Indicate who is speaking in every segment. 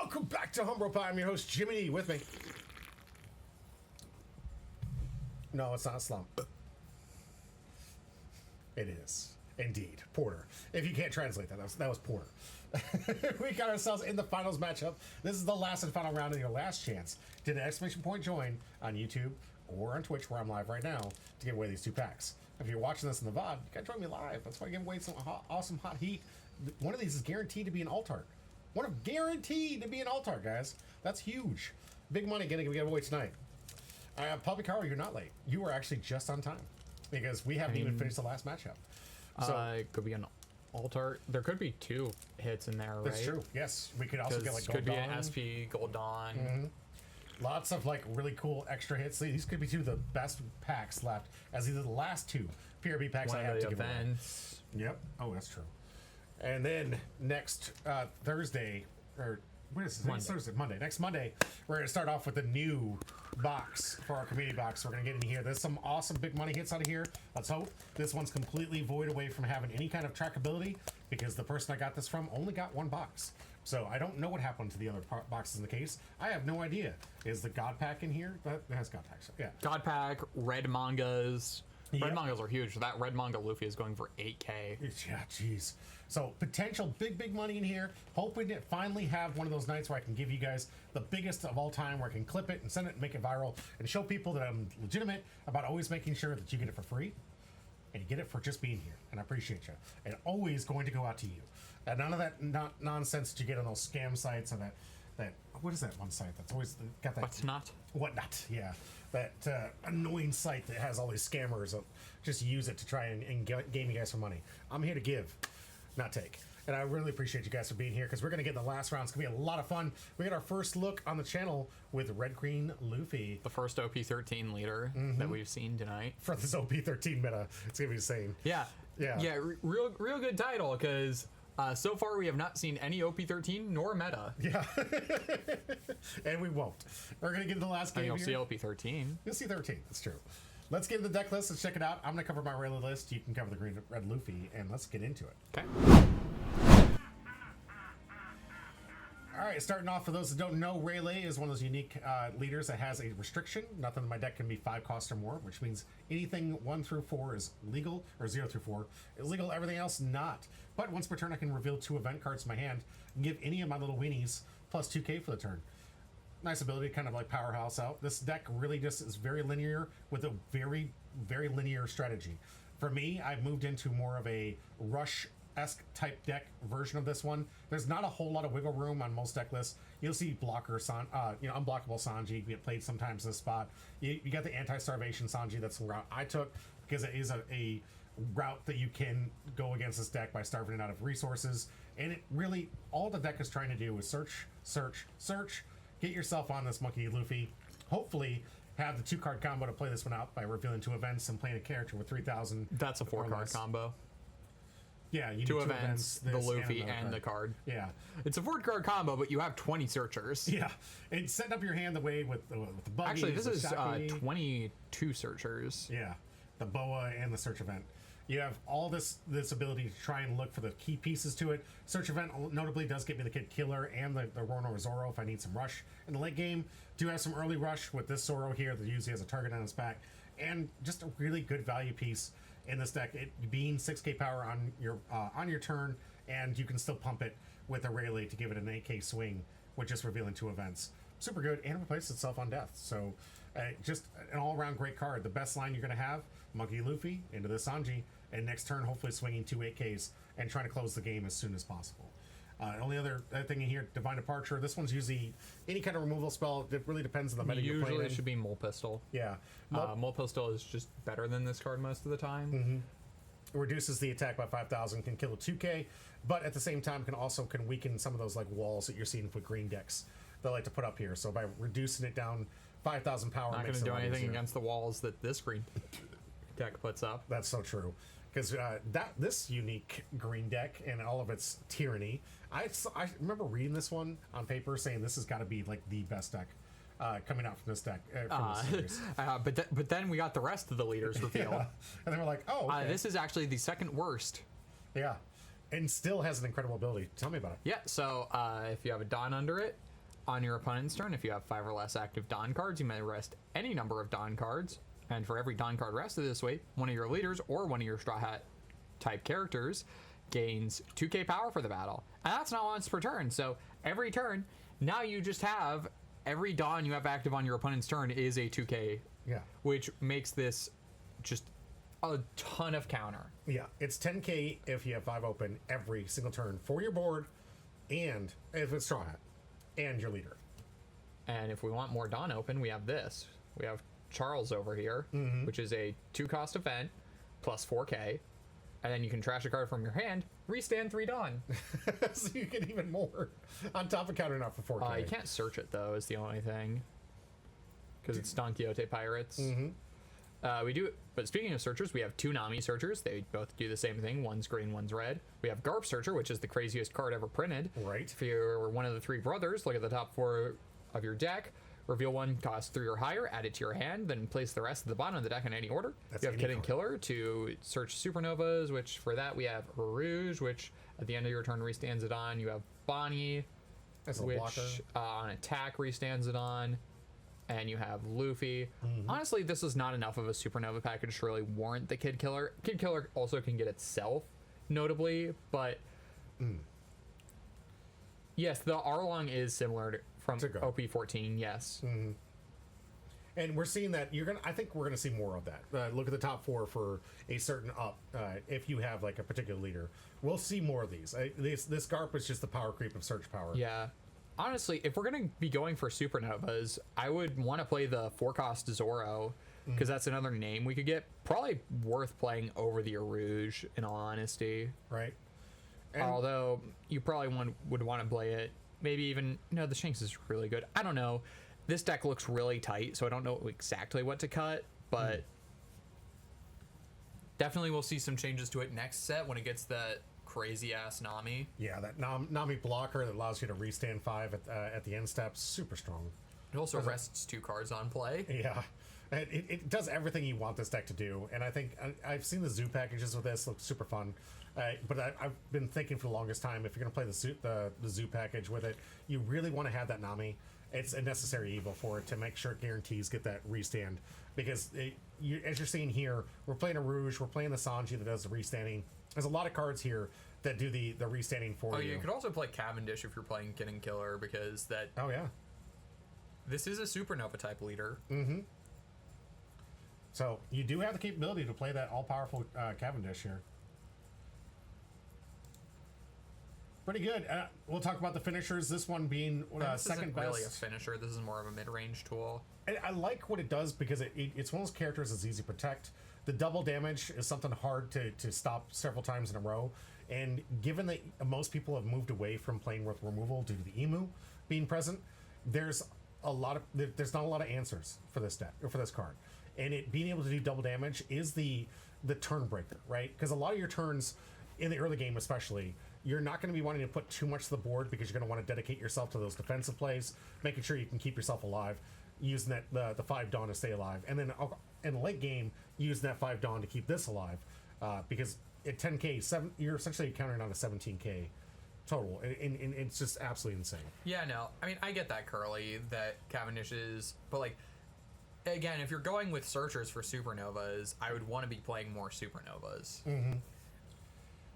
Speaker 1: Welcome back to Humbro Pie. I'm your host, Jimmy D. With me. No, it's not a slump. It is. Indeed. Porter. If you can't translate that, that was Porter. We got ourselves in the finals matchup. This is the last and final round of your last chance to the exclamation point join on YouTube or on Twitch, where I'm live right now, to give away these 2 packs. If you're watching this in the VOD, you gotta join me live. That's why I give away some awesome hot heat. One of these is guaranteed to be an alt art. Guaranteed to be an alt art, guys. That's huge. Big money getting away tonight. Puppy Carl, you're not late. You were actually just on time because we haven't even finished the last matchup. So
Speaker 2: it could be an alt art. There could be 2 hits in there, right?
Speaker 1: That's true. Yes, we could also get like Gold
Speaker 2: could be
Speaker 1: Dawn.
Speaker 2: an SP Gold Dawn.
Speaker 1: Lots of like really cool extra hits. These could be 2 of the best packs left, as these are the last 2 PRB packs I have to give away. Yep. Oh, that's true. And then next Thursday, or what is this? Thursday, Monday. Next Monday, we're going to start off with the new box for our community box. We're going to get in here. There's some awesome big money hits out of here. Let's hope this one's completely void away from having any kind of trackability, because the person I got this from only got 1 box. So I don't know what happened to the other boxes in the case. I have no idea. Is the God Pack in here? That has God Pack. So yeah.
Speaker 2: God Pack, red mangas.
Speaker 1: Yep.
Speaker 2: Red mangas are huge. That red manga Luffy is going for 8K.
Speaker 1: Yeah, jeez. So potential big money in here. Hoping to finally have one of those nights where I can give you guys the biggest of all time, where I can clip it and send it and make it viral and show people that I'm legitimate about always making sure that you get it for free and you get it for just being here. And I appreciate you. And always going to go out to you. And none of that nonsense that you get on those scam sites and that what is that one site that's always got that Whatnot, yeah. That annoying site that has all these scammers that just use it to try and game you guys for money. I'm here to give, not take. And I really appreciate you guys for being here, because we're going to get in the last round. It's going to be a lot of fun. We get our first look on the channel with Red Green Luffy.
Speaker 2: The first OP13 leader that we've seen tonight.
Speaker 1: For this OP13 meta, it's going to be insane.
Speaker 2: Yeah. Real good title, because so far we have not seen any OP13 nor meta.
Speaker 1: Yeah. And we won't. We're going to get into the last game.
Speaker 2: You'll see OP13. You'll
Speaker 1: see 13. That's true. Let's get into the deck list. Let's check it out. I'm going to cover my Rayleigh list. You can cover the red Luffy, and let's get into it.
Speaker 2: Okay.
Speaker 1: All right, starting off, for those that don't know, Rayleigh is one of those unique leaders that has a restriction. Nothing in my deck can be 5 cost or more, which means anything 1 through 4 is legal, or 0 through 4 is legal, everything else not. But once per turn, I can reveal 2 event cards in my hand and give any of my little weenies plus 2k for the turn. Nice ability, kind of like powerhouse out. This deck really just is very linear with a very, very linear strategy. For me, I've moved into more of a rush-esque type deck version of this one. There's not a whole lot of wiggle room on most deck lists. You'll see blocker, unblockable Sanji get played sometimes in this spot. You got the anti-starvation Sanji. That's the route I took, because it is a route that you can go against this deck by starving it out of resources. And it really, all the deck is trying to do is search, get yourself on this Monkey Luffy. Hopefully have the 2-card combo to play this one out by revealing 2 events and playing a character with 3,000.
Speaker 2: That's a 4-card combo.
Speaker 1: Yeah, you need
Speaker 2: 2 events, the Luffy and the card.
Speaker 1: Yeah.
Speaker 2: It's a 4-card combo, but you have 20 searchers.
Speaker 1: Yeah. And setting up your hand the way with the buggy.
Speaker 2: Actually, this is 22 searchers.
Speaker 1: Yeah. The boa and the search event. You have all this ability to try and look for the key pieces to it. Search event notably does get me the Kid Killer and the Rono or Zoro if I need some rush in the late game. Do have some early rush with this Zoro here that usually has a target on his back. And just a really good value piece in this deck. It being 6k power on your turn, and you can still pump it with a Rayleigh to give it an 8k swing with just revealing 2 events. Super good, and it replaces itself on death. So just an all-around great card. The best line you're going to have, Monkey Luffy into the Sanji, and next turn hopefully swinging 2 8ks and trying to close the game as soon as possible. Only other thing in here, Divine Departure. This one's usually any kind of removal spell. It really depends on the meta you're playing.
Speaker 2: Usually it should be Mole Pistol.
Speaker 1: Yeah.
Speaker 2: Mole Pistol is just better than this card most of the time.
Speaker 1: It reduces the attack by 5,000, can kill a 2k, but at the same time can weaken some of those like walls that you're seeing with green decks they like to put up here. So by reducing it down 5,000 power,
Speaker 2: not going to do anything against the walls that this green deck puts up.
Speaker 1: That's so true. Because this unique green deck and all of its tyranny, I remember reading this one on paper saying this has got to be like the best deck coming out from this deck. From this series.
Speaker 2: But then we got the rest of the leaders revealed.
Speaker 1: Yeah. And they were like, oh, okay.
Speaker 2: This is actually the 2nd worst.
Speaker 1: Yeah. And still has an incredible ability. Tell me about it.
Speaker 2: Yeah, so if you have a Dawn under it, On your opponent's turn, if you have 5 or less active Dawn cards, you may rest any number of Dawn cards. And for every Dawn card rested this way, one of your leaders or one of your Straw Hat type characters gains 2k power for the battle. And that's not once per turn. So every turn, now you just have every Dawn you have active on your opponent's turn is a 2k.
Speaker 1: Yeah.
Speaker 2: Which makes this just a ton of counter.
Speaker 1: Yeah, it's 10k if you have 5 open every single turn for your board, and if it's Straw Hat, and your leader.
Speaker 2: And if we want more Dawn open, we have this. We have Charles over here, which is a 2-cost event plus 4k. And then you can trash a card from your hand, restand 3 Dawn.
Speaker 1: So you get even more on top of countering out for 4k.
Speaker 2: You can't search it, though, is the only thing. Because it's Don Quixote Pirates. We do, but speaking of searchers, we have 2 Nami searchers. They both do the same thing. One's green, one's red. We have Garp Searcher, which is the craziest card ever printed.
Speaker 1: Right.
Speaker 2: If you're one of the 3 brothers, look at the top 4 of your deck. Reveal 1 cost 3 or higher, add it to your hand, then place the rest at the bottom of the deck in any order.
Speaker 1: That's
Speaker 2: you have
Speaker 1: any
Speaker 2: Kid and Killer to search supernovas, which for that we have Rouge, which at the end of your turn restands it on. You have Bonnie,
Speaker 1: That's a
Speaker 2: which
Speaker 1: blocker.
Speaker 2: on attack restands it on. And you have Luffy. Honestly, this is not enough of a supernova package to really warrant the Kid Killer. Kid Killer also can get itself, notably, but yes, the Arlong is similar to, from OP14. Yes,
Speaker 1: And we're seeing that I think we're gonna see more of that. Look at the top 4 for a certain up. If you have like a particular leader, we'll see more of these. This Garp is just the power creep of search power.
Speaker 2: yeah. Honestly, if we're going to be going for supernovas, I would want to play the 4-cost Zoro, because that's another name we could get. Probably worth playing over the Rouge, in all honesty.
Speaker 1: Right. And
Speaker 2: Although, you probably would want to play it. Maybe even... No, the Shanks is really good. I don't know. This deck looks really tight, so I don't know exactly what to cut, but... Definitely we'll see some changes to it next set when it gets that crazy-ass Nami.
Speaker 1: Yeah, that Nami blocker that allows you to restand 5 at the end step, super strong.
Speaker 2: It also rests 2 cards on play.
Speaker 1: Yeah, it does everything you want this deck to do, and I think I've seen the zoo packages with this look super fun. But I've been thinking for the longest time, if you're going to play the zoo package with it, you really want to have that Nami. It's a necessary evil for it to make sure it guarantees get that restand, because as you're seeing here, we're playing a Rouge, we're playing the Sanji that does the restanding. There's a lot of cards here that do the restanding for you.
Speaker 2: You could also play Cavendish if you're playing Kid and Killer, because that...
Speaker 1: Oh, yeah.
Speaker 2: This is a supernova type leader.
Speaker 1: So you do have the capability to play that all-powerful Cavendish here. Pretty good. We'll talk about the finishers. This one being second best.
Speaker 2: Really a finisher. This is more of a mid-range tool.
Speaker 1: I like what it does because it's one of those characters that's easy to protect. The double damage is something hard to stop several times in a row. And given that most people have moved away from playing with removal due to the Emu being present, there's not a lot of answers for this deck or for this card. And it being able to do double damage is the turn breaker, right? Because a lot of your turns in the early game, especially, you're not going to be wanting to put too much to the board because you're going to want to dedicate yourself to those defensive plays, making sure you can keep yourself alive, using the 5 Dawn to stay alive, and then in the late game, using that 5 Dawn to keep this alive, because at 10k, you're essentially countering on a 17k total, and it's just absolutely insane.
Speaker 2: Yeah, no, I mean, I get that, Curly, that Cavendish is, but like, again, if you're going with searchers for supernovas, I would want to be playing more supernovas.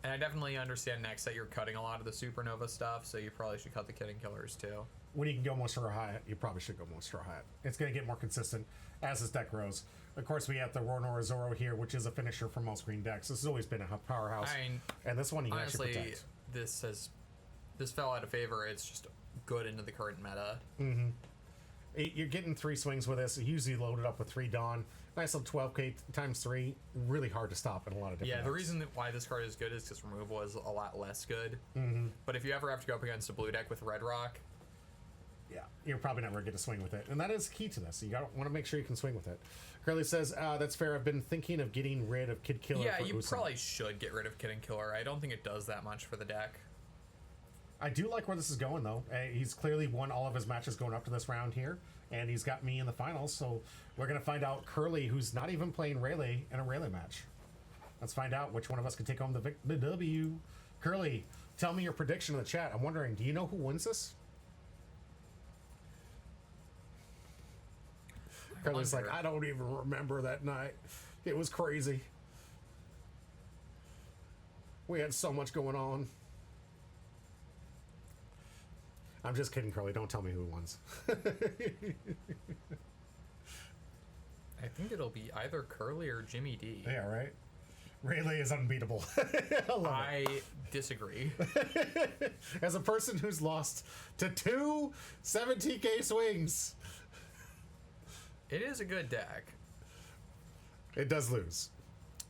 Speaker 2: And I definitely understand next that you're cutting a lot of the supernova stuff, so you probably should cut the Kid and Killers too.
Speaker 1: When you can go more Straw Hat, you probably should go more Straw Hat. It's going to get more consistent as this deck grows. Of course, we have the Ronora Zoro here, which is a finisher for most green decks. This has always been a powerhouse.
Speaker 2: I mean,
Speaker 1: and this one you can actually
Speaker 2: honestly,
Speaker 1: protect.
Speaker 2: This fell out of favor. It's just good into the current meta.
Speaker 1: You're getting 3 swings with this. Usually loaded up with 3 Dawn. Nice little 12k times 3. Really hard to stop in a lot of different
Speaker 2: Yeah, the
Speaker 1: decks.
Speaker 2: reason why this card is good is because removal is a lot less good. But if you ever have to go up against a blue deck with Red Rock,
Speaker 1: yeah, you're probably not going to get to swing with it. And that is key to this. You want to make sure you can swing with it. Curly says, that's fair. I've been thinking of getting rid of Kid Killer
Speaker 2: yeah,
Speaker 1: for
Speaker 2: you
Speaker 1: Usopp.
Speaker 2: probably should get rid of Kid and Killer. I don't think it does that much for the deck.
Speaker 1: I do like where this is going, though. He's clearly won all of his matches going up to this round here, and he's got me in the finals, so we're going to find out Curly, who's not even playing Rayleigh, in a Rayleigh match. Let's find out which one of us can take home the W. Curly, tell me your prediction in the chat. I'm wondering, do you know who wins this? Curly's like,
Speaker 2: wonder.
Speaker 1: I don't even remember that night. It was crazy. We had so much going on. I'm just kidding, Curly. Don't tell me who wins.
Speaker 2: I think it'll be either Curly or Jimmy D.
Speaker 1: Yeah, right? Rayleigh is unbeatable.
Speaker 2: I disagree.
Speaker 1: As a person who's lost to 2 17k swings,
Speaker 2: It is a good deck.
Speaker 1: it does lose.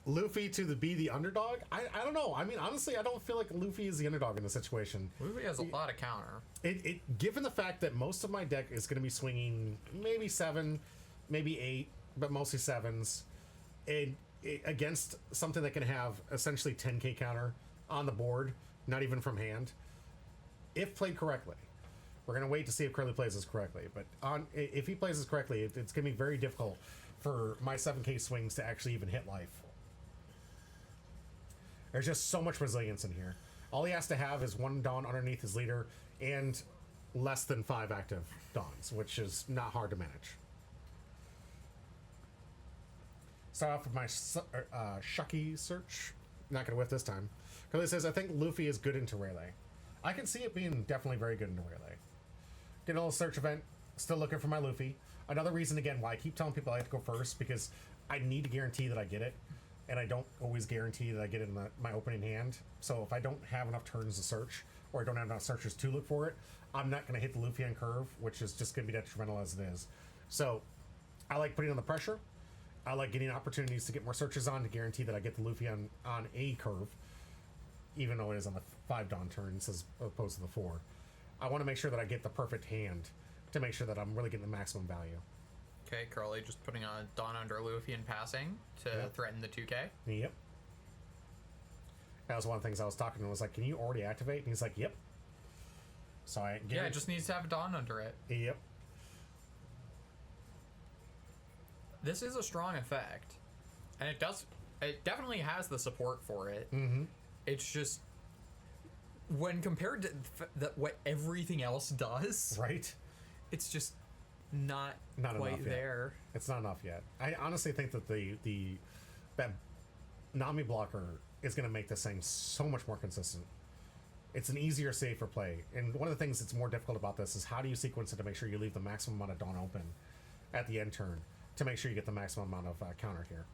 Speaker 1: Luffy to be the underdog? I don't know. I mean, honestly, I don't feel like Luffy is the underdog in the situation.
Speaker 2: Luffy has a lot of counter.
Speaker 1: Given the fact that most of my deck is going to be swinging maybe 7, maybe 8, but mostly 7s, against something that can have essentially 10k counter on the board, not even from hand, if played correctly. We're going to wait to see if Curly plays this correctly, but if he plays this correctly, it's going to be very difficult for my 7k swings to actually even hit life. There's just so much resilience in here. All he has to have is 1 Dawn underneath his leader and less than 5 active Dawns, which is not hard to manage. Start off with my Shucky search. Not going to whiff this time. Curly says, I think Luffy is good into Rayleigh. I can see it being definitely very good into Rayleigh. Did a little search event. Still looking for my Luffy. Another reason, again, why I keep telling people I have to go first, because I need to guarantee that I get it. And I don't always guarantee that I get it in my opening hand. So if I don't have enough turns to search, or I don't have enough searches to look for it, I'm not going to hit the Luffy on curve, which is just going to be detrimental as it is. So I like putting on the pressure. I like getting opportunities to get more searches on to guarantee that I get the Luffy on a curve, even though it is on the 5 Dawn turns as opposed to the 4. I want to make sure that I get the perfect hand to make sure that I'm really getting the maximum value.
Speaker 2: Okay, Curly just putting on Dawn under Luffy and passing to threaten the 2K.
Speaker 1: Yep. That was one of the things I was talking to him. I was like, can you already activate? And he's like, yep. So I get
Speaker 2: it just needs to have Dawn under it.
Speaker 1: Yep.
Speaker 2: This is a strong effect. And it definitely has the support for it.
Speaker 1: Mm-hmm.
Speaker 2: It's just, when compared to what everything else does,
Speaker 1: Right?
Speaker 2: it's just not quite
Speaker 1: enough
Speaker 2: there.
Speaker 1: Yet. It's not enough yet. I honestly think that that Nami blocker is going to make this thing so much more consistent. It's an easier, safer play. And one of the things that's more difficult about this is how do you sequence it to make sure you leave the maximum amount of Dawn open at the end turn to make sure you get the maximum amount of counter here.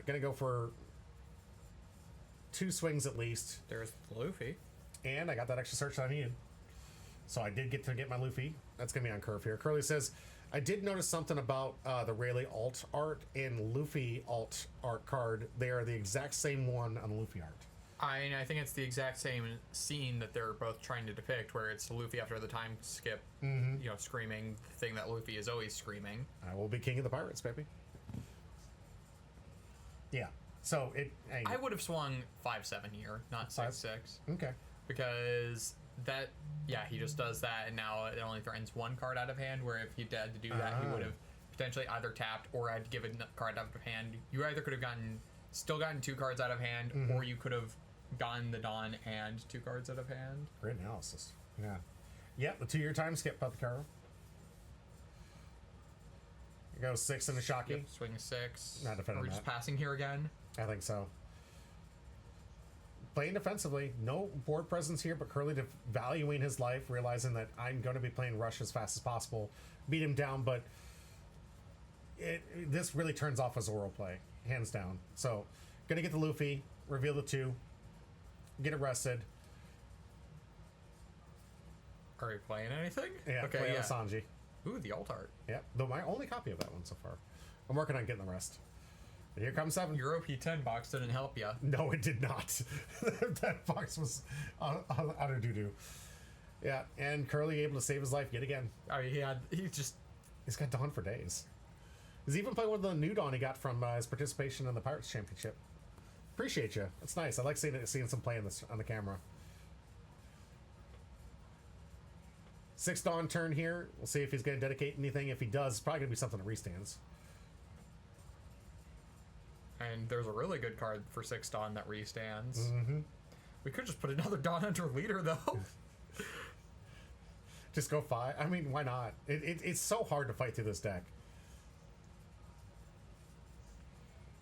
Speaker 1: Gonna go for 2 swings at least.
Speaker 2: There's Luffy.
Speaker 1: And I got that extra search that I needed. So I did get my Luffy. That's going to be on curve here. Curly says, I did notice something about the Rayleigh alt art and Luffy alt art card. They are the exact same one on the Luffy art.
Speaker 2: I think it's the exact same scene that they're both trying to depict, where it's Luffy after the time skip, screaming the thing that Luffy is always screaming.
Speaker 1: I will be king of the pirates, baby. Yeah. So
Speaker 2: I would have swung 5-7 here, not 6-6.
Speaker 1: Okay.
Speaker 2: Because he just does that, and now it only threatens 1 card out of hand, where if he had to do that, he would have potentially either tapped or had to give a card out of hand. You either could have still gotten 2 cards out of hand, or you could have gotten the Dawn and 2 cards out of hand.
Speaker 1: Great analysis. Yeah. Yep, the 2-year time skip, Apothecary. You go 6 in the Shocky.
Speaker 2: Yep, swing 6.
Speaker 1: Not defending
Speaker 2: Are we just
Speaker 1: that.
Speaker 2: passing here again?
Speaker 1: I think so. Playing defensively, no board presence here, but Curly valuing his life, realizing that I'm going to be playing Rush as fast as possible, beat him down, but this really turns off a Zoro play, hands down. So, going to get the Luffy, reveal the 2, get arrested.
Speaker 2: Are we playing anything?
Speaker 1: Yeah,
Speaker 2: okay,
Speaker 1: play Sanji.
Speaker 2: Ooh, the alt art.
Speaker 1: Yeah, though my only copy of that one so far. I'm working on getting the rest. But here comes 7.
Speaker 2: Your OP10 box didn't help you.
Speaker 1: No, it did not. That box was utter doo-doo. Yeah, and Curly able to save his life yet again.
Speaker 2: Oh,
Speaker 1: He's got Dawn for days. He's even playing with the new Dawn he got from his participation in the Pirates Championship. Appreciate you. It's nice. I like seeing some play on the camera. 6 Dawn turn here. We'll see if he's going to dedicate anything. If he does, it's probably going to be something that restands.
Speaker 2: And there's a really good card for 6 Dawn that restands.
Speaker 1: Mm-hmm.
Speaker 2: We could just put another Dawn under leader, though.
Speaker 1: Just go 5. I mean, why not? It's so hard to fight through this deck.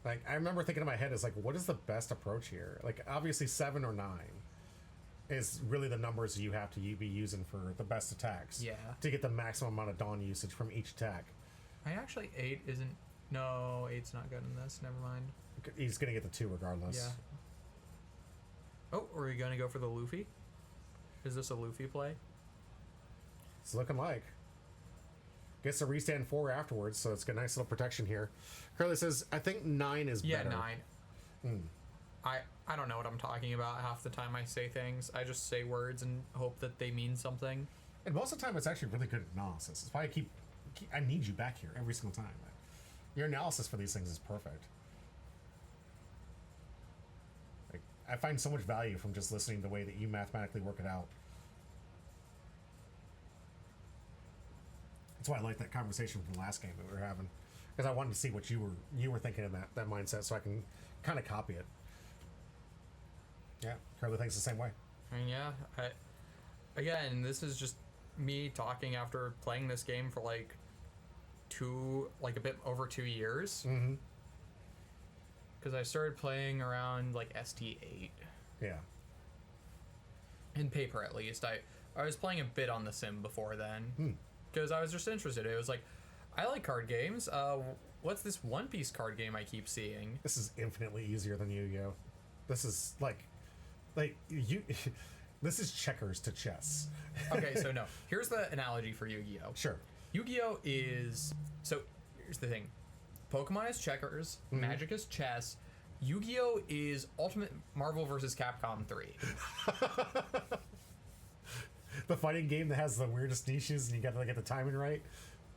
Speaker 1: Like, I remember thinking in my head, is like, what is the best approach here? Like, obviously 7 or 9 is really the numbers you have to be using for the best attacks.
Speaker 2: Yeah.
Speaker 1: To get the maximum amount of Dawn usage from each attack.
Speaker 2: I actually 8 isn't. No, 8's not good in this. Never mind.
Speaker 1: He's gonna get the 2 regardless.
Speaker 2: Yeah. Oh, are we gonna go for the Luffy? Is this a Luffy play?
Speaker 1: It's looking like. Gets a restand 4 afterwards, so it's got a nice little protection here. Curly says, I think 9 is better.
Speaker 2: Yeah, 9. I don't know what I'm talking about half the time I say things. I just say words and hope that they mean something.
Speaker 1: And most of the time, it's actually really good analysis. That's why I need you back here every single time. Your analysis for these things is perfect. Like, I find so much value from just listening to the way that you mathematically work it out. That's why I like that conversation from the last game that we were having, because I wanted to see what you were thinking in that mindset, so I can kind of copy it. Yeah, Curly thinks the same way.
Speaker 2: I mean, yeah. Again, this is just me talking after playing this game for like a bit over 2 years.
Speaker 1: Mm-hmm.
Speaker 2: Because I started playing around like ST8.
Speaker 1: Yeah.
Speaker 2: In paper, at least. I was playing a bit on the sim before then. Because I was just interested. It was like, I like card games. What's this One Piece card game I keep seeing?
Speaker 1: This is infinitely easier than Yu-Gi-Oh! This is like you. This is checkers to chess.
Speaker 2: Okay, so no. Here's the analogy for Yu-Gi-Oh!
Speaker 1: Sure.
Speaker 2: Yu-Gi-Oh! is... So, here's the thing. Pokemon is checkers. Magic is chess. Yu-Gi-Oh! Is Ultimate Marvel vs. Capcom 3.
Speaker 1: The fighting game that has the weirdest niches and you gotta get the timing right.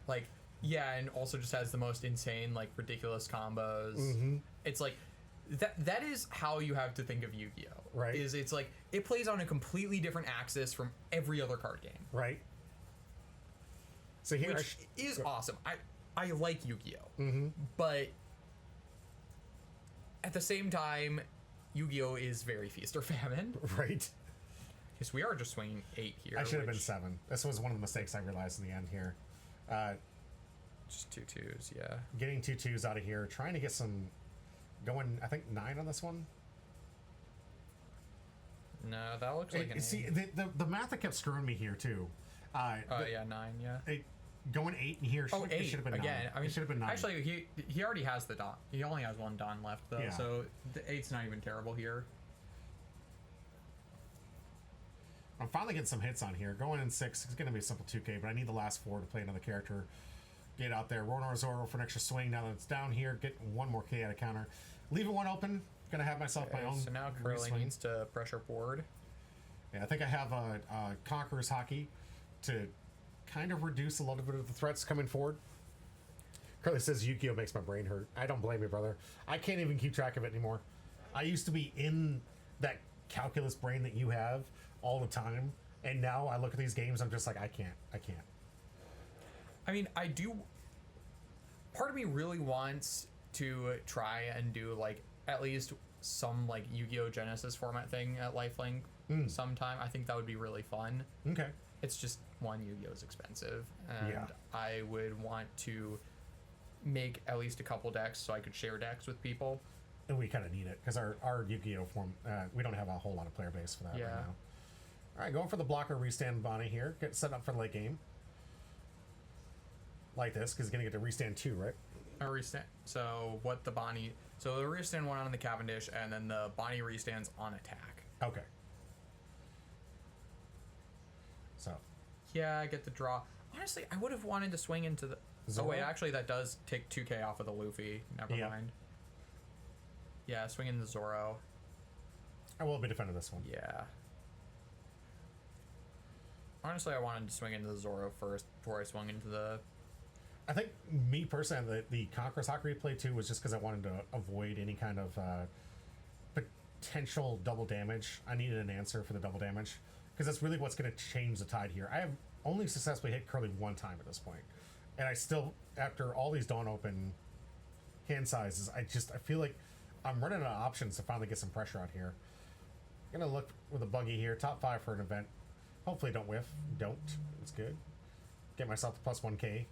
Speaker 2: Like, yeah, and also just has the most insane, like, ridiculous combos. It's like... That is how you have to think of Yu-Gi-Oh!
Speaker 1: Right.
Speaker 2: It's like, it plays on a completely different axis from every other card game.
Speaker 1: Right. So here
Speaker 2: Which is awesome. I like Yu-Gi-Oh! But at the same time, Yu-Gi-Oh! Is very feast or famine.
Speaker 1: Right.
Speaker 2: Because we are just swinging 8 here.
Speaker 1: I should have been 7. This was one of the mistakes I realized in the end here.
Speaker 2: Just 2 2s, yeah.
Speaker 1: Getting 2 2s out of here. Trying to get some... Going, I think, 9 on this one.
Speaker 2: No, that looks like an 8.
Speaker 1: See, the math that kept screwing me here, too.
Speaker 2: Yeah, 9, yeah.
Speaker 1: Going 8 in here.
Speaker 2: 8
Speaker 1: it should have been
Speaker 2: again.
Speaker 1: 9.
Speaker 2: I mean,
Speaker 1: it should have been 9.
Speaker 2: Actually, he already has the Dawn. He only has 1 Dawn left, though,
Speaker 1: Yeah.
Speaker 2: so the 8's not even terrible here.
Speaker 1: I'm finally getting some hits on here. Going in 6 is going to be a simple 2K, but I need the last 4 to play another character. Get out there. Ronar Zoro for an extra swing. Now that it's down here, get 1 more K out of counter. Leaving 1 open. Going to have myself my own.
Speaker 2: So now Curly needs to pressure board.
Speaker 1: Yeah, I think I have a Conqueror's Hockey to kind of reduce a little bit of the threats coming forward. Curly says Yu-Gi-Oh! Makes my brain hurt. I don't blame you, brother. I can't even keep track of it anymore. I used to be in that calculus brain that you have all the time, and now I look at these games, I'm just like, I can't.
Speaker 2: I mean, I do... Part of me really wants to try and do, like, at least some, like, Yu-Gi-Oh! Genesis format thing at LifeLink sometime. I think that would be really fun.
Speaker 1: Okay.
Speaker 2: It's just, one, Yu-Gi-Oh! Is expensive, and
Speaker 1: Yeah.
Speaker 2: I would want to make at least a couple decks so I could share decks with people.
Speaker 1: And we kind of need it, because our Yu-Gi-Oh! Form, we don't have a whole lot of player base for that right now. All right, going for the blocker restand Bonnie here. Get set up for the late game. Like this, because he's going to get to restand 2, right?
Speaker 2: A restand. So what the Bonnie... So the restand 1 on the Cavendish, and then the Bonnie restands on attack.
Speaker 1: Okay. So.
Speaker 2: Yeah, I get the draw. Honestly, I would have wanted to swing into the...
Speaker 1: Zoro?
Speaker 2: Oh, wait, actually, that does take 2k off of the Luffy. Never mind. Yeah, swing in the Zoro.
Speaker 1: I will be defending this one.
Speaker 2: Yeah. Honestly, I wanted to swing into the Zoro first before I swung into the...
Speaker 1: I think, me personally, the Conqueror's Hockey replay too was just because I wanted to avoid any kind of potential double damage. I needed an answer for the double damage, because that's really what's going to change the tide here. I have only successfully hit Curly 1 time at this point, and I still, after all these Dawn Open hand sizes, I feel like I'm running out of options to finally get some pressure out here. I'm going to look with a buggy here, top 5 for an event. Hopefully don't whiff. Don't. It's good. Get myself to plus 1k.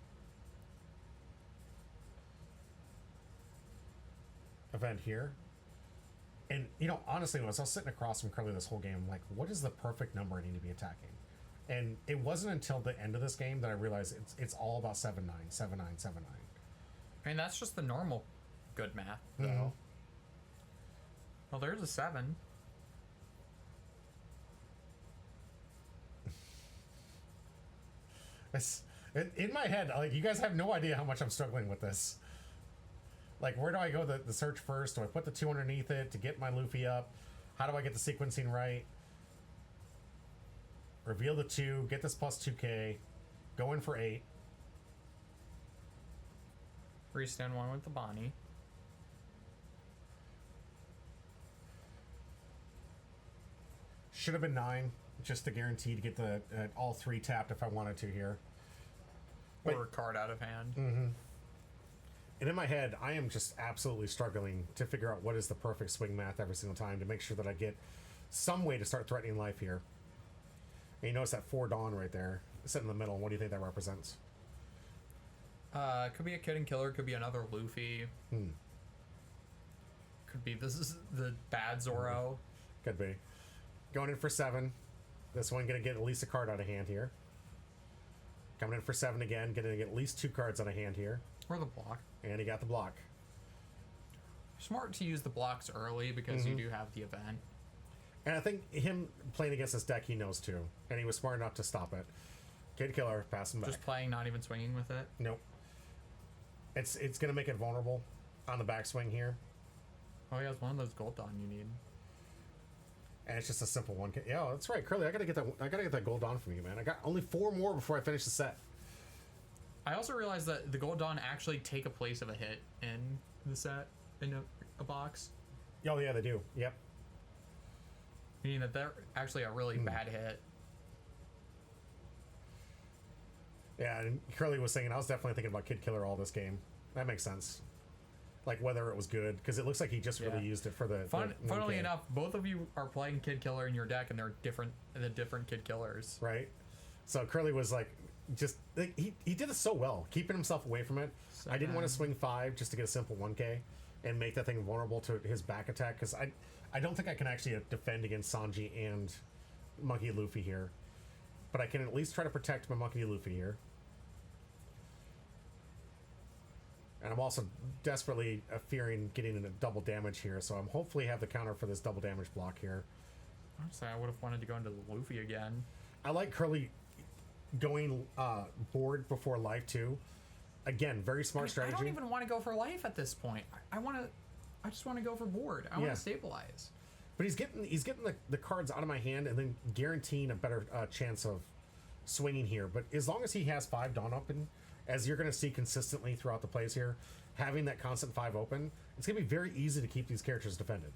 Speaker 1: Event here. And, you know, honestly, when I was sitting across from Curly this whole game, I'm like, what is the perfect number I need to be attacking? And it wasn't until the end of this game that I realized it's all about 7-9, 7-9, 7-9.
Speaker 2: I mean, that's just the normal good math, though.
Speaker 1: Mm-hmm.
Speaker 2: Well, there's a 7.
Speaker 1: In my head, like, you guys have no idea how much I'm struggling with this. Like, where do I go the search first? Do I put the 2 underneath it to get my Luffy up? How do I get the sequencing right? Reveal the 2, get this plus 2k, go in for 8.
Speaker 2: Restand 1 with the Bonnie.
Speaker 1: Should have been 9, just to guarantee to get the all 3 tapped if I wanted to here.
Speaker 2: Or a card out of hand.
Speaker 1: Mm-hmm. And in my head, I am just absolutely struggling to figure out what is the perfect swing math every single time to make sure that I get some way to start threatening life here. And you notice that 4 Dawn right there, sitting in the middle. What do you think that represents?
Speaker 2: Could be a Kid and Killer, could be another Luffy. Could be this is the bad Zoro.
Speaker 1: Could be. Going in for 7. This one gonna get at least a card out of hand here. Coming in for 7 again, gonna get at least 2 cards out of hand here.
Speaker 2: Or the block.
Speaker 1: And he got the block.
Speaker 2: Smart to use the blocks early because you do have the event.
Speaker 1: And I think him playing against this deck, he knows too. And he was smart enough to stop it. Kid Killer, pass him back.
Speaker 2: Just playing, not even swinging with it.
Speaker 1: Nope. It's going to make it vulnerable on the backswing here.
Speaker 2: Oh, he has one of those gold Dawn you need.
Speaker 1: And it's just a simple one. Yeah, that's right, Curly. I gotta get that gold Dawn from you, man. I got only 4 more before I finish the set.
Speaker 2: I also realized that the gold Dawn actually take a place of a hit in the set, in a box.
Speaker 1: Oh, yeah, they do. Yep.
Speaker 2: Meaning that they're actually a really bad hit.
Speaker 1: Yeah, and Curly was saying, I was definitely thinking about Kid Killer all this game. That makes sense. Like, whether it was good, because it looks like he just really used it for the...
Speaker 2: Funnily enough, both of you are playing Kid Killer in your deck, and they're different Kid Killers.
Speaker 1: Right? So Curly was like, just... Like, he did it so well, keeping himself away from it. I didn't want to swing 5 just to get a simple 1k and make that thing vulnerable to his back attack, because I don't think I can actually defend against Sanji and Monkey Luffy here. But I can at least try to protect my Monkey Luffy here. And I'm also desperately fearing getting a double damage here, so I'm hopefully have the counter for this double damage block here.
Speaker 2: Honestly, I would have wanted to go into the Luffy again.
Speaker 1: I like Curly going board before life too. Again, very smart strategy.
Speaker 2: I don't even want to go for life at this point. I just want to go for board. I want to stabilize.
Speaker 1: But he's getting the cards out of my hand and then guaranteeing a better chance of swinging here. But as long as he has 5 Dawn open, as you're going to see consistently throughout the plays here, having that constant 5 open, it's going to be very easy to keep these characters defended.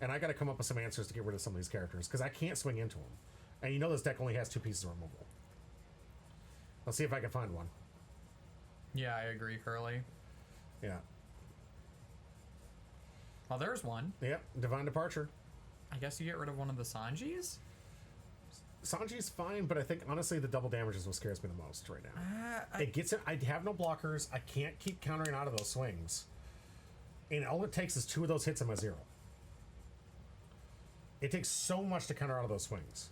Speaker 1: And I got to come up with some answers to get rid of some of these characters, because I can't swing into them. And you know this deck only has 2 pieces of removal. Let's see if I can find one.
Speaker 2: Yeah, I agree, Curly.
Speaker 1: Yeah.
Speaker 2: Well, there's one.
Speaker 1: Yep, Divine Departure.
Speaker 2: I guess you get rid of one of the Sanjis?
Speaker 1: Sanji's fine, but I think honestly the double damage is what scares me the most right now. It gets it. I have no blockers. I can't keep countering out of those swings, and all it takes is 2 of those hits on my 0. It takes so much to counter out of those swings.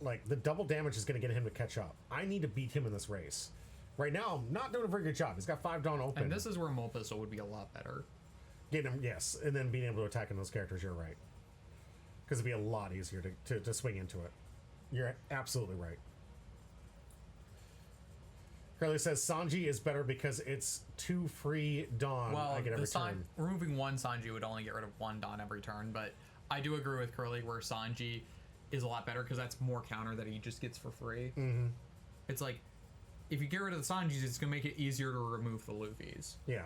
Speaker 1: Like, the double damage is going to get him to catch up. I need to beat him in this race. Right now, I'm not doing a very good job. He's got 5 Dawn open.
Speaker 2: And this is where Mopusel would be a lot better.
Speaker 1: Getting him, yes, and then being able to attack in those characters. You're right. Because it'd be a lot easier to swing into it. You're absolutely right. Curly says Sanji is better because it's 2 free Dawn I get every turn.
Speaker 2: Removing 1 Sanji would only get rid of 1 Dawn every turn, but I do agree with Curly where Sanji is a lot better because that's more counter that he just gets for free. Mm-hmm. It's like, if you get rid of the Sanjis, it's going to make it easier to remove the Luffys.
Speaker 1: Yeah.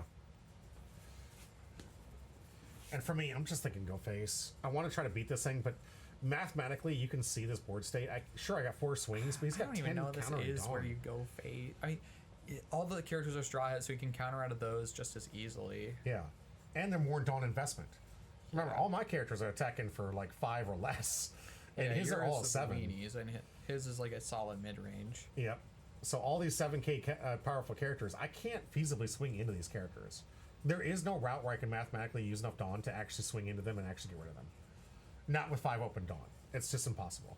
Speaker 1: And for me, I'm just thinking go face. I want to try to beat this thing, but mathematically, you can see this board state. I got 4 swings, but he's got 10
Speaker 2: I don't even know this is
Speaker 1: Dawn.
Speaker 2: where you go face. All the characters are straw hats, so you can counter out of those just as easily.
Speaker 1: Yeah. And they're more Dawn investment. Remember, all my characters are attacking for like 5 or less. And his are all
Speaker 2: yours is
Speaker 1: 7.
Speaker 2: weenies, and his is like a solid mid-range.
Speaker 1: Yep. So all these 7K powerful characters, I can't feasibly swing into these characters. There is no route where I can mathematically use enough Dawn to actually swing into them and actually get rid of them. Not with 5 open Dawn. It's just impossible.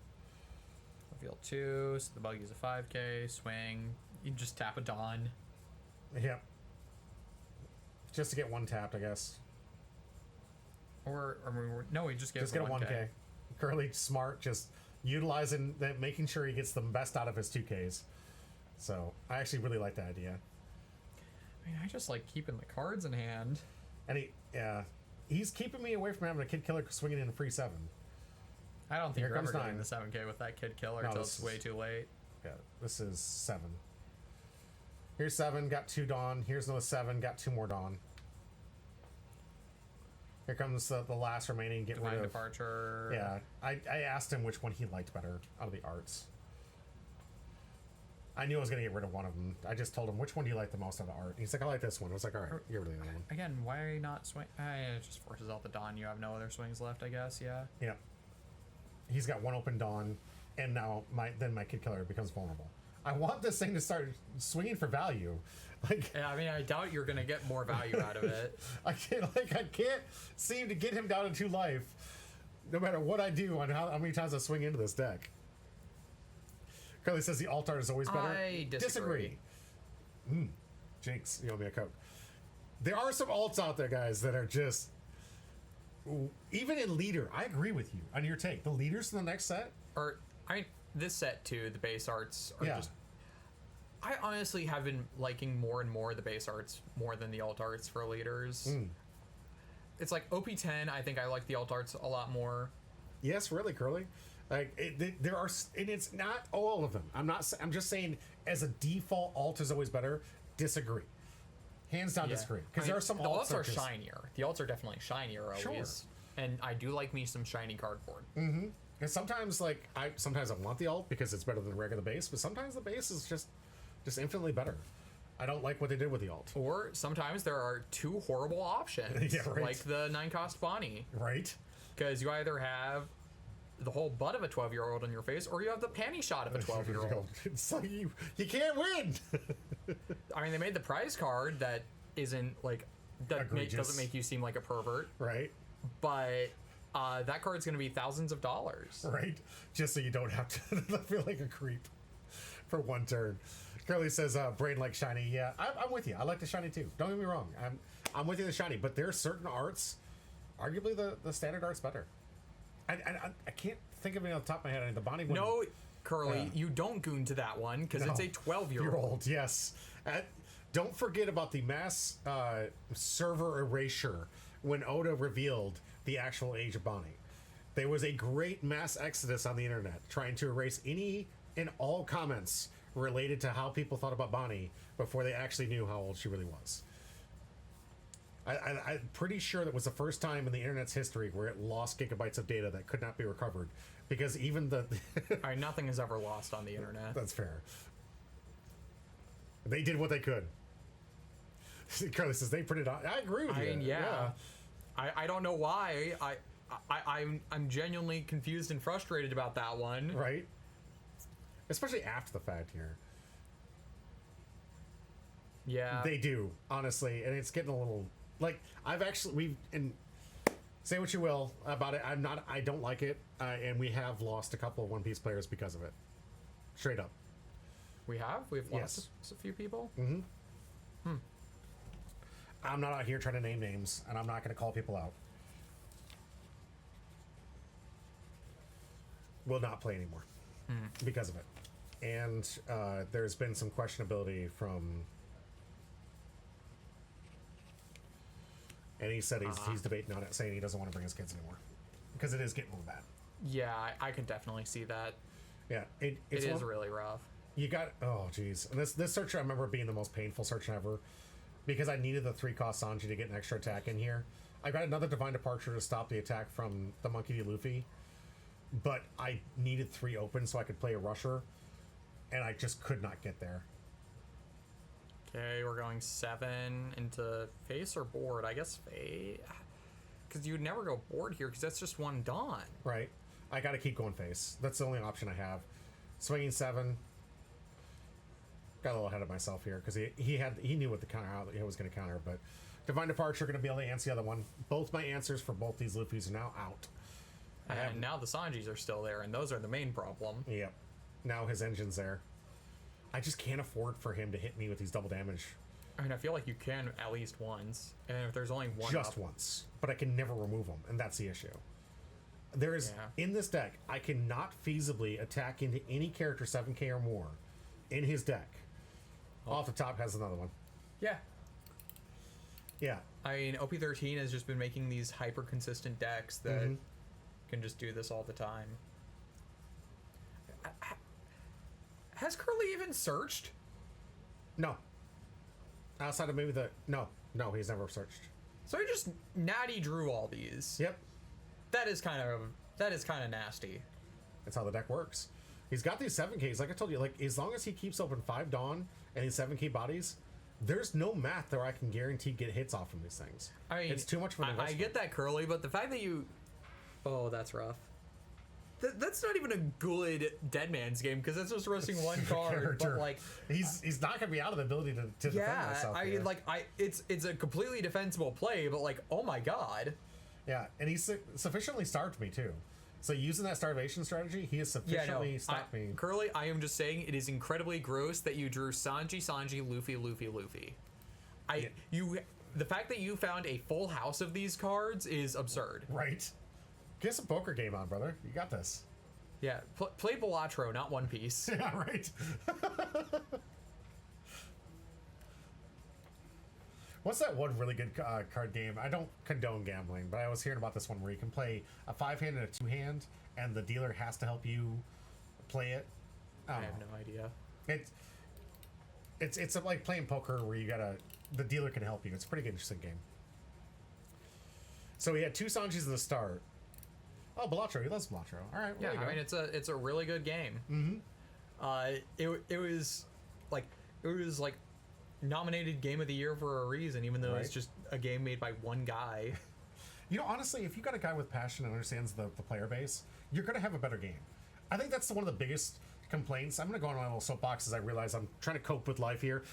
Speaker 2: Reveal 2, so the buggy's a 5K, swing. You just tap a Dawn.
Speaker 1: Yep. Just to get 1 tapped, I guess.
Speaker 2: Or no, he just gets
Speaker 1: Just get a 1K. Curly smart, just utilizing that, making sure he gets the best out of his 2Ks. So I actually really like that idea.
Speaker 2: I mean, I just like keeping the cards in hand.
Speaker 1: And he's keeping me away from having a kid killer swinging in a free 7.
Speaker 2: I don't think
Speaker 1: Here
Speaker 2: you're ever
Speaker 1: comes
Speaker 2: getting
Speaker 1: 9.
Speaker 2: the 7K with that kid killer
Speaker 1: No,
Speaker 2: until
Speaker 1: this
Speaker 2: it's way
Speaker 1: is-
Speaker 2: too late.
Speaker 1: Yeah, this is 7. Here's 7, got 2 Dawn. Here's another 7, got 2 more Dawn. Here comes the last remaining. Get
Speaker 2: Divine
Speaker 1: rid of.
Speaker 2: Departure.
Speaker 1: Yeah, I asked him which one he liked better out of the arts. I knew I was going to get rid of one of them. I just told him, which one do you like the most out of the art? He's like, I like this one. I was like, all right, get rid of the other one.
Speaker 2: Again, why not swing? It just forces out the Dawn. You have no other swings left, I guess. Yeah.
Speaker 1: Yeah. He's got 1 open Dawn, and now my kid killer becomes vulnerable. I want this thing to start swinging for value. Like,
Speaker 2: Yeah, I mean, I doubt you're gonna get more value out of it.
Speaker 1: I can't seem to get him down to 2 life, no matter what I do on how many times I swing into this deck. Carly says the alt art is always better.
Speaker 2: I disagree.
Speaker 1: Jinx, you owe me a Coke. There are some alts out there, guys, that are just, even in leader. I agree with you on your take. The leaders in the next set.
Speaker 2: Or this set too, the base arts are
Speaker 1: Yeah.
Speaker 2: just. I honestly have been liking more and more the base arts more than the alt arts for leaders. It's like OP10. I think I like the alt arts a lot more.
Speaker 1: Yes, really, Curly. Like there are, and it's not all of them. I'm just saying, as a default, alt is always better. Disagree. Hands down, disagree. Because there are some
Speaker 2: the
Speaker 1: alts
Speaker 2: alts are
Speaker 1: just-
Speaker 2: shinier. The alts are definitely shinier always.
Speaker 1: Sure.
Speaker 2: And I do like me some shiny cardboard.
Speaker 1: And sometimes, like, I want the alt because it's better than the regular base, but sometimes the base is just infinitely better. I don't like what they did with the alt.
Speaker 2: Or sometimes there are 2 horrible options,
Speaker 1: Yeah, right.
Speaker 2: like the 9-cost Bonnie,
Speaker 1: Right?
Speaker 2: because you either have the whole butt of a 12-year-old on your face, or you have the panty shot of a 12-year-old.
Speaker 1: It's like you can't win.
Speaker 2: I mean, they made the prize card that isn't like
Speaker 1: Egregious.
Speaker 2: doesn't make you seem like a pervert,
Speaker 1: Right?
Speaker 2: but that card's going to be thousands of dollars.
Speaker 1: Right? Just so you don't have to feel like a creep for 1 turn. Curly says, brain like shiny. Yeah, I'm with you. I like the shiny too. Don't get me wrong. I'm with you the shiny, but there are certain arts, arguably the standard art's better. I can't think of it on the top of my head. The Bonnie one.
Speaker 2: No, Curly, you don't goon to that one because it's a 12-year-old.
Speaker 1: Yes. Don't forget about the mass server erasure when Oda revealed the actual age of Bonnie. There was a great mass exodus on the internet trying to erase any and all comments related to how people thought about Bonnie before they actually knew how old she really was. I'm pretty sure that was the first time in the internet's history where it lost gigabytes of data that could not be recovered, because even the
Speaker 2: I mean, nothing is ever lost on the internet.
Speaker 1: that's fair. They did what they could. Carly says they printed out. I agree with
Speaker 2: I
Speaker 1: you.
Speaker 2: mean, yeah. I don't know why. I'm genuinely confused and frustrated about that one.
Speaker 1: Right. Especially after the fact here.
Speaker 2: Yeah.
Speaker 1: They do, honestly, and it's getting a little like and say what you will about it. I don't like it, and we have lost a couple of One Piece players because of it. Straight up.
Speaker 2: We've lost
Speaker 1: Yes.
Speaker 2: a few people.
Speaker 1: I'm not out here trying to name names, and I'm not going to call people out. Will not play anymore because of it. And there's been some questionability from. And he said he's debating on it, saying he doesn't want to bring his kids anymore because it is getting a little bad.
Speaker 2: Yeah, I can definitely see that.
Speaker 1: Yeah,
Speaker 2: It is really rough.
Speaker 1: You got geez, and this search I remember being the most painful search ever because I needed the 3-cost Sanji to get an extra attack in here. I got another Divine Departure to stop the attack from the Monkey D. Luffy, but I needed 3 open so I could play a Rusher, and I just could not get there.
Speaker 2: Okay, we're going 7 into face or board. I guess face, because you'd never go board here because that's just 1 Dawn.
Speaker 1: Right. I got to keep going face. That's the only option I have. Swinging 7. Got a little ahead of myself here because he knew what the counter how he was going to counter, but Divine Departure going to be able to answer the other one. Both my answers for both these Luffys are now out.
Speaker 2: And now the Sanjis are still there, and those are the main problem.
Speaker 1: Yep. Now his engine's there. I just can't afford for him to hit me with these double damage.
Speaker 2: I mean, I feel like you can at least once, and if there's only one
Speaker 1: Just
Speaker 2: up,
Speaker 1: once. But I can never remove them, and that's the issue. There is, in this deck, I cannot feasibly attack into any character 7k or more in his deck. Off the top has another one.
Speaker 2: Yeah.
Speaker 1: Yeah.
Speaker 2: I mean, OP13 has just been making these hyper consistent decks that can just do this all the time. Has Curly even searched?
Speaker 1: No. Outside of maybe no, he's never searched.
Speaker 2: So he just natty drew all these.
Speaker 1: Yep.
Speaker 2: That is kind of nasty.
Speaker 1: That's how the deck works. He's got these 7Ks, like I told you, like as long as he keeps open 5 Dawn and these 7K bodies, there's no math where I can guarantee get hits off from these things.
Speaker 2: I mean,
Speaker 1: it's too much for an investment.
Speaker 2: I get that, Curly, but the fact that you... Oh, that's rough. That's not even a good Dead Man's game, because that's just resting one card, but like...
Speaker 1: He's not going to be out of the ability to defend himself.
Speaker 2: I mean, like, it's a completely defensible play, but like, oh my god.
Speaker 1: Yeah, and he's sufficiently starved me, too. So using that starvation strategy, he has sufficiently stopped me.
Speaker 2: Curly, I am just saying it is incredibly gross that you drew Sanji, Luffy. The fact that you found a full house of these cards is absurd.
Speaker 1: Right. Get some poker game on, brother. You got this.
Speaker 2: Yeah, play Balatro, not One Piece.
Speaker 1: Yeah, right. What's that one really good card game? I don't condone gambling, but I was hearing about this one where you can play a 5-hand and a 2-hand, and the dealer has to help you play it.
Speaker 2: I have no idea.
Speaker 1: It's like playing poker where the dealer can help you. It's a pretty interesting game. So we had 2 Sanjis at the start. Oh, Balatro. He loves Balatro. All right.
Speaker 2: Yeah, I mean it's a really good game.
Speaker 1: Mm-hmm.
Speaker 2: It was like nominated Game of the Year for a reason, even though it's just a game made by one guy.
Speaker 1: You know, honestly, if you got a guy with passion and understands the player base, you're going to have a better game. I think that's one of the biggest complaints. I'm going to go on my little soapbox as I realize I'm trying to cope with life here.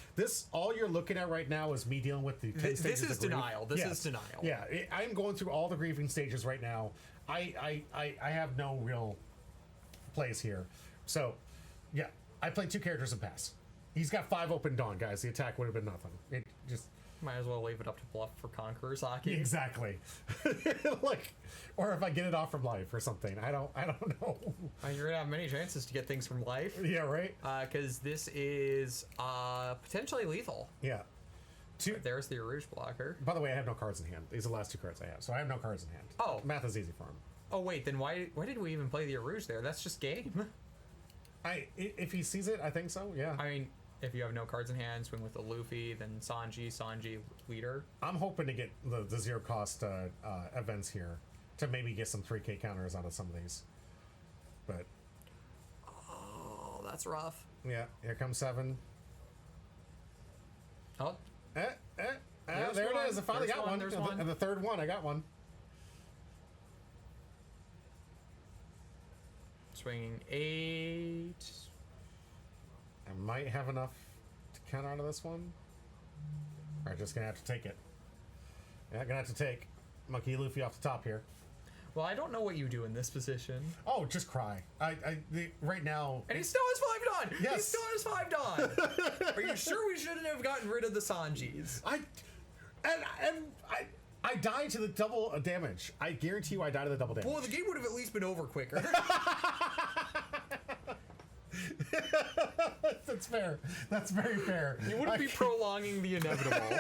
Speaker 1: All you're looking at right now is me dealing with the 10 stages
Speaker 2: This is
Speaker 1: of grief.
Speaker 2: denial. This is denial.
Speaker 1: Yeah, I'm going through all the grieving stages right now. I have no real plays here. So, yeah, I played 2 characters and pass. He's got 5 open Dawn, guys. The attack would have been nothing. It just...
Speaker 2: Might as well leave it up to bluff for Conqueror's Hockey.
Speaker 1: Exactly. Like, or if I get it off from life or something. I don't know.
Speaker 2: You're gonna have many chances to get things from life.
Speaker 1: Yeah, right.
Speaker 2: Because this is potentially lethal.
Speaker 1: Yeah.
Speaker 2: There's the Rouge blocker.
Speaker 1: By the way, I have no cards in hand. These are the last 2 cards I have, so I have no cards in hand.
Speaker 2: Oh,
Speaker 1: math is easy for him.
Speaker 2: Oh wait, then why did we even play the Rouge there? That's just game.
Speaker 1: If he sees it, I think so. Yeah.
Speaker 2: I mean, if you have no cards in hand, swing with the Luffy, then Sanji leader.
Speaker 1: I'm hoping to get the 0 cost events here to maybe get some 3K counters out of some of these. But
Speaker 2: oh, that's rough.
Speaker 1: Yeah, here comes 7.
Speaker 2: Oh.
Speaker 1: There it is. I finally got one.
Speaker 2: There's one.
Speaker 1: And the 3rd one, I got one.
Speaker 2: Swinging 8.
Speaker 1: I might have enough to counter onto this one. Alright, just gonna have to take it. Yeah, gonna have to take Monkey Luffy off the top here.
Speaker 2: Well, I don't know what you do in this position.
Speaker 1: Oh, just cry. Right now...
Speaker 2: And he still has 5 Dawn!
Speaker 1: Yes!
Speaker 2: He still has 5 Dawn! Are you sure we shouldn't have gotten rid of the Sanjis?
Speaker 1: I die to the double damage. I guarantee you I die to the double damage.
Speaker 2: Well, the game would have at least been over quicker.
Speaker 1: That's fair. That's very fair.
Speaker 2: You wouldn't be prolonging the inevitable.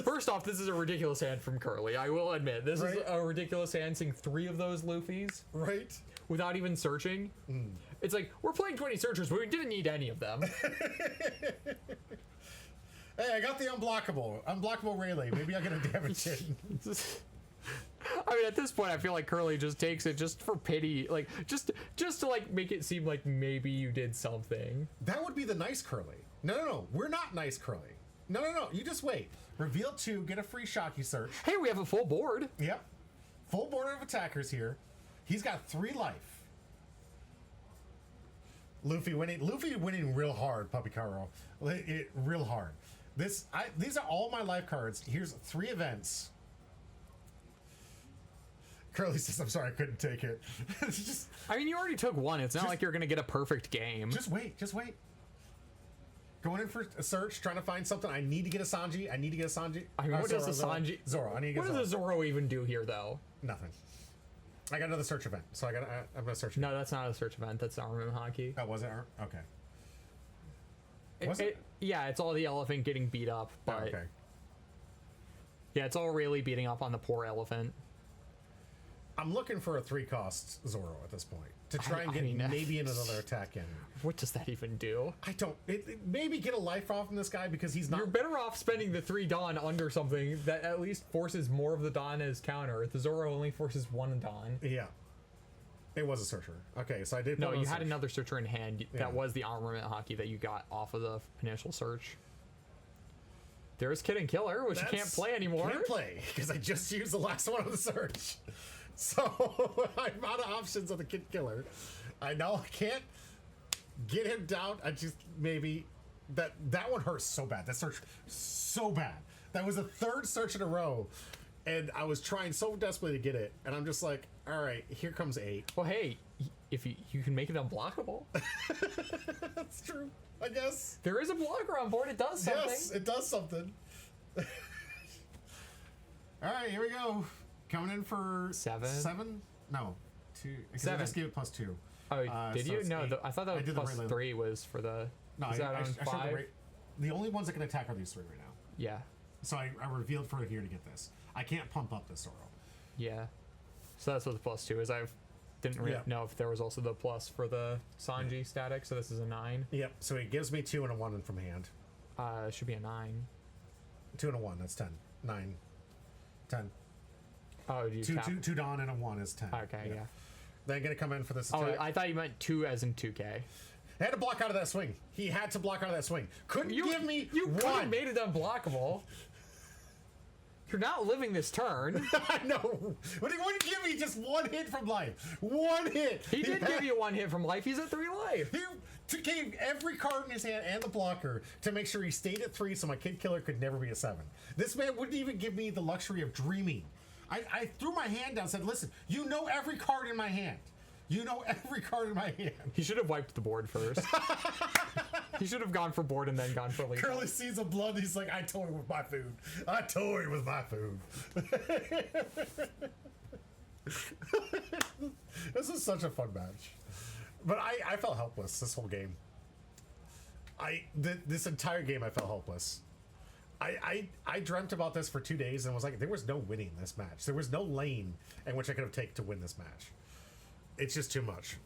Speaker 2: First off, this is a ridiculous hand from Curly. I will admit, this is a ridiculous hand, seeing 3 of those Luffys.
Speaker 1: Right.
Speaker 2: Without even searching. It's like, we're playing 20 searchers, but we didn't need any of them.
Speaker 1: Hey, I got the unblockable Rayleigh. Maybe I'll get a damage in.
Speaker 2: I mean, at this point, I feel like Curly just takes it just for pity, like just to like make it seem like maybe you did something.
Speaker 1: That would be the nice Curly. No, we're not nice Curly. No. You just wait. Reveal 2, get a free Shocky search.
Speaker 2: Hey, we have a full board.
Speaker 1: Yep, full board of attackers here. He's got 3 life. Luffy winning real hard, Puppy Caro. Real hard. These are all my life cards. Here's 3 events. Curly says, I'm sorry, I couldn't take it. Just,
Speaker 2: I mean, you already took 1. It's not like you're going to get a perfect game.
Speaker 1: Just wait. Going in for a search, trying to find something. I need to get a Sanji.
Speaker 2: I mean, what does a Sanji...
Speaker 1: Zoro. I need to get
Speaker 2: What does a Zoro even do here, though?
Speaker 1: Nothing. I got another search event, so I'm gonna search.
Speaker 2: No, that's not a search event. That's armament hockey.
Speaker 1: Oh, was it? Okay.
Speaker 2: Yeah, it's all the elephant getting beat up, but...
Speaker 1: Oh, okay.
Speaker 2: Yeah, it's all Rayleigh beating up on the poor elephant.
Speaker 1: I'm looking for a 3-cost Zoro at this point to try and get maybe another attack in.
Speaker 2: What does that even do?
Speaker 1: I don't. Maybe get a life off from this guy because he's not.
Speaker 2: You're better off spending the 3 Dawn under something that at least forces more of the Dawn as counter. The Zoro only forces 1 Dawn.
Speaker 1: Yeah. It was a searcher. Okay, so I did.
Speaker 2: No, you had another searcher in hand. That was the armament hockey that you got off of the initial search. There's Kid and Killer, which you can't play anymore.
Speaker 1: Can't play because I just used the last one of the search. So I'm out of options on the Kid Killer. I know I can't get him down. I just maybe that one hurts so bad. That search so bad. That was the 3rd search in a row, and I was trying so desperately to get it, and I'm just like, all right, here comes 8.
Speaker 2: Well, hey, if you can make it unblockable.
Speaker 1: That's true. I guess
Speaker 2: there is a blocker on board. It does something.
Speaker 1: Yes, it does something. All right, here we go. Coming in for
Speaker 2: 7.
Speaker 1: 7? No, 2.
Speaker 2: 7.
Speaker 1: I just gave it +2.
Speaker 2: Oh, did
Speaker 1: so
Speaker 2: you? No, I thought that was +3 was for the.
Speaker 1: No,
Speaker 2: is that on 5?
Speaker 1: The only ones that can attack are these 3 right now.
Speaker 2: Yeah.
Speaker 1: So I revealed for here to get this. I can't pump up this Zoro.
Speaker 2: Yeah. So that's what the +2 is. I didn't really know if there was also the plus for the Sanji static. So this is a 9.
Speaker 1: Yep. So it gives me 2 and a 1 from hand.
Speaker 2: It should be a 9.
Speaker 1: 2 and a 1. That's 10. 9. 10.
Speaker 2: Oh, you
Speaker 1: 2 Dawn and a 1 is 10.
Speaker 2: Okay, yeah.
Speaker 1: They're gonna come in for this attack.
Speaker 2: Oh, I thought you meant 2 as in 2K.
Speaker 1: He had to block out of that swing. He had to block out of that swing. Couldn't give me
Speaker 2: You
Speaker 1: 1.
Speaker 2: could have made it unblockable. You're not living this turn.
Speaker 1: I know. But he wouldn't give me just 1 hit from life. 1 hit.
Speaker 2: He did give you 1 hit from life. He's at 3 life.
Speaker 1: He gave every card in his hand and the blocker to make sure he stayed at 3 so my Kid Killer could never be a 7. This man wouldn't even give me the luxury of dreaming. I threw my hand down and said, listen, you know every card in my hand. You know every card in my hand.
Speaker 2: He should have wiped the board first. He should have gone for board and then gone for lead.
Speaker 1: Curly sees the blood. He's like, I toyed with my food. I toyed with my food. This is such a fun match. But I felt helpless this whole game. This entire game I felt helpless. I dreamt about this for 2 days and was like, there was no winning this match. There was no lane in which I could have taken to win this match. It's just too much.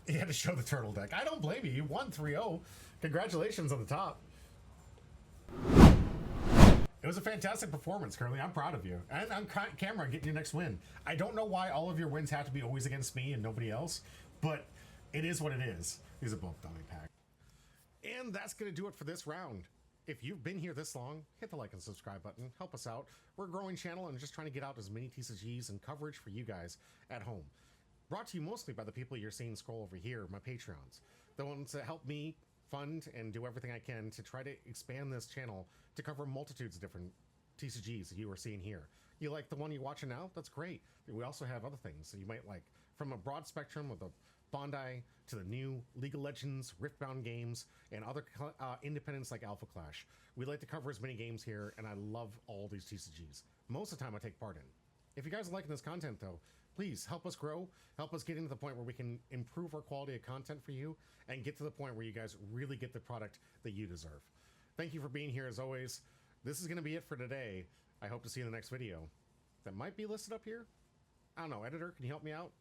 Speaker 1: He had to show the turtle deck. I don't blame you. You won 3-0. Congratulations on the top. It was a fantastic performance, Curly. I'm proud of you. And on camera, getting your next win. I don't know why all of your wins have to be always against me and nobody else, but it is what it is. These are both dummy pack. And that's going to do it for this round. If you've been here this long, hit the like and subscribe button. Help us out. We're a growing channel and just trying to get out as many TCGs and coverage for you guys at home. Brought to you mostly by the people you're seeing scroll over here, my Patreons. The ones that help me fund and do everything I can to try to expand this channel to cover multitudes of different TCGs that you are seeing here. You like the one you're watching now? That's great. We also have other things that you might like. From a broad spectrum of the Bondi to the new League of Legends, Riftbound games, and other independents like Alpha Clash. We like to cover as many games here, and I love all these TCGs. Most of the time I take part in. If you guys are liking this content, though, please help us grow, help us get into the point where we can improve our quality of content for you, and get to the point where you guys really get the product that you deserve. Thank you for being here, as always. This is going to be it for today. I hope to see you in the next video. That might be listed up here. I don't know, editor, can you help me out?